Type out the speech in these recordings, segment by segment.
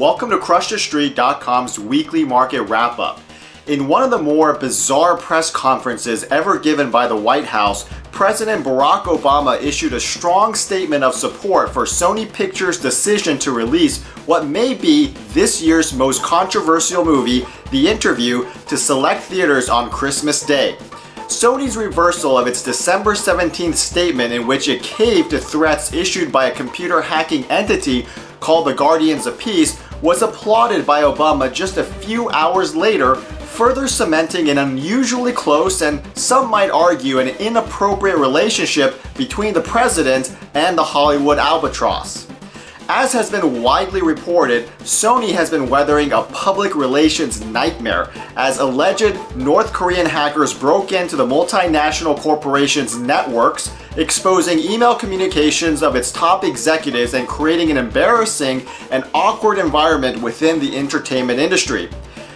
welcome to CrushTheStreet.com's Weekly Market Wrap-Up. In one of the more bizarre press conferences ever given by the White House, President Barack Obama issued a strong statement of support for Sony Pictures' decision to release what may be this year's most controversial movie, The Interview, to select theaters on Christmas Day. Sony's reversal of its December 17th statement, in which it caved to threats issued by a computer hacking entity called the Guardians of Peace, was applauded by Obama just a few hours later, further cementing an unusually close and some might argue an inappropriate relationship between the president and the Hollywood albatross. As has been widely reported, Sony has been weathering a public relations nightmare as alleged North Korean hackers broke into the multinational corporation's networks, exposing email communications of its top executives and creating an embarrassing and awkward environment within the entertainment industry.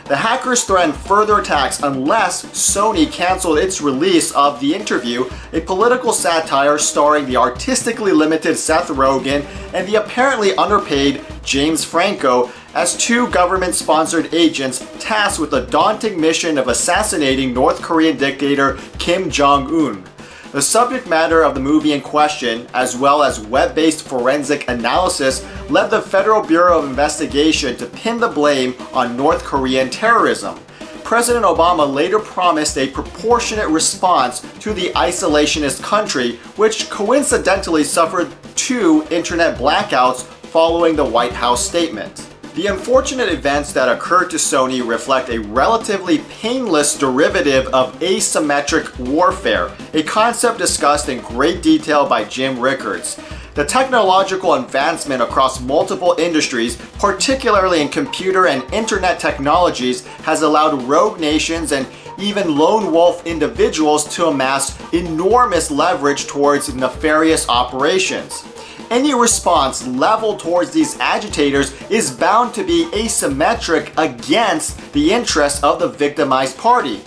The hackers threatened further attacks unless Sony canceled its release of The Interview, a political satire starring the artistically limited Seth Rogen and the apparently underpaid James Franco as two government-sponsored agents tasked with the daunting mission of assassinating North Korean dictator Kim Jong-un. The subject matter of the movie in question, as well as web-based forensic analysis, led the Federal Bureau of Investigation to pin the blame on North Korean terrorism. President Obama later promised a proportionate response to the isolationist country, which coincidentally suffered two internet blackouts following the White House statement. The unfortunate events that occurred to Sony reflect a relatively painless derivative of asymmetric warfare, a concept discussed in great detail by Jim Rickards. The technological advancement across multiple industries, particularly in computer and internet technologies, has allowed rogue nations and even lone wolf individuals to amass enormous leverage towards nefarious operations. Any response leveled towards these agitators is bound to be asymmetric against the interests of the victimized party.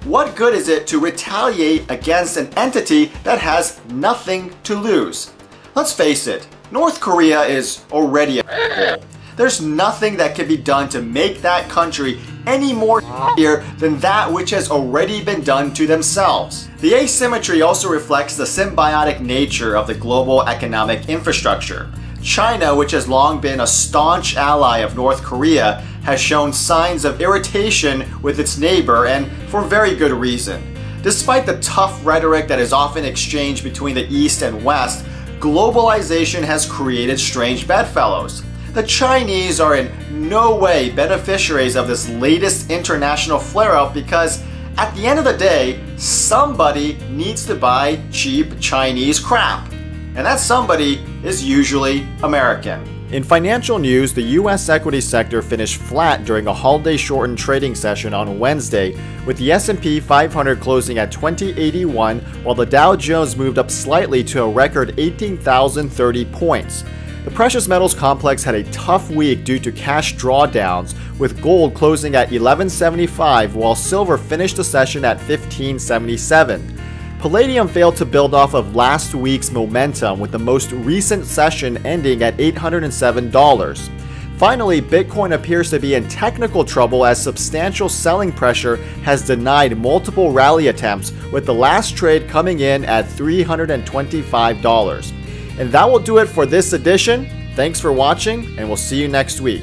What good is it to retaliate against an entity that has nothing to lose? Let's face it, North Korea is already a There's nothing that can be done to make that country any more than that which has already been done to themselves. The asymmetry also reflects the symbiotic nature of the global economic infrastructure. China, which has long been a staunch ally of North Korea, has shown signs of irritation with its neighbor, and for very good reason. Despite the tough rhetoric that is often exchanged between the East and West, globalization has created strange bedfellows. The Chinese are in no way beneficiaries of this latest international flare-up because, at the end of the day, somebody needs to buy cheap Chinese crap. And that somebody is usually American. In financial news, the US equity sector finished flat during a holiday-shortened trading session on Wednesday, with the S&P 500 closing at 2081, while the Dow Jones moved up slightly to a record 18,030 points. The precious metals complex had a tough week due to cash drawdowns, with gold closing at $11.75 while silver finished the session at $15.77. Palladium failed to build off of last week's momentum, with the most recent session ending at $807. Finally, Bitcoin appears to be in technical trouble as substantial selling pressure has denied multiple rally attempts, with the last trade coming in at $325. And that will do it for this edition. Thanks for watching, and we'll see you next week.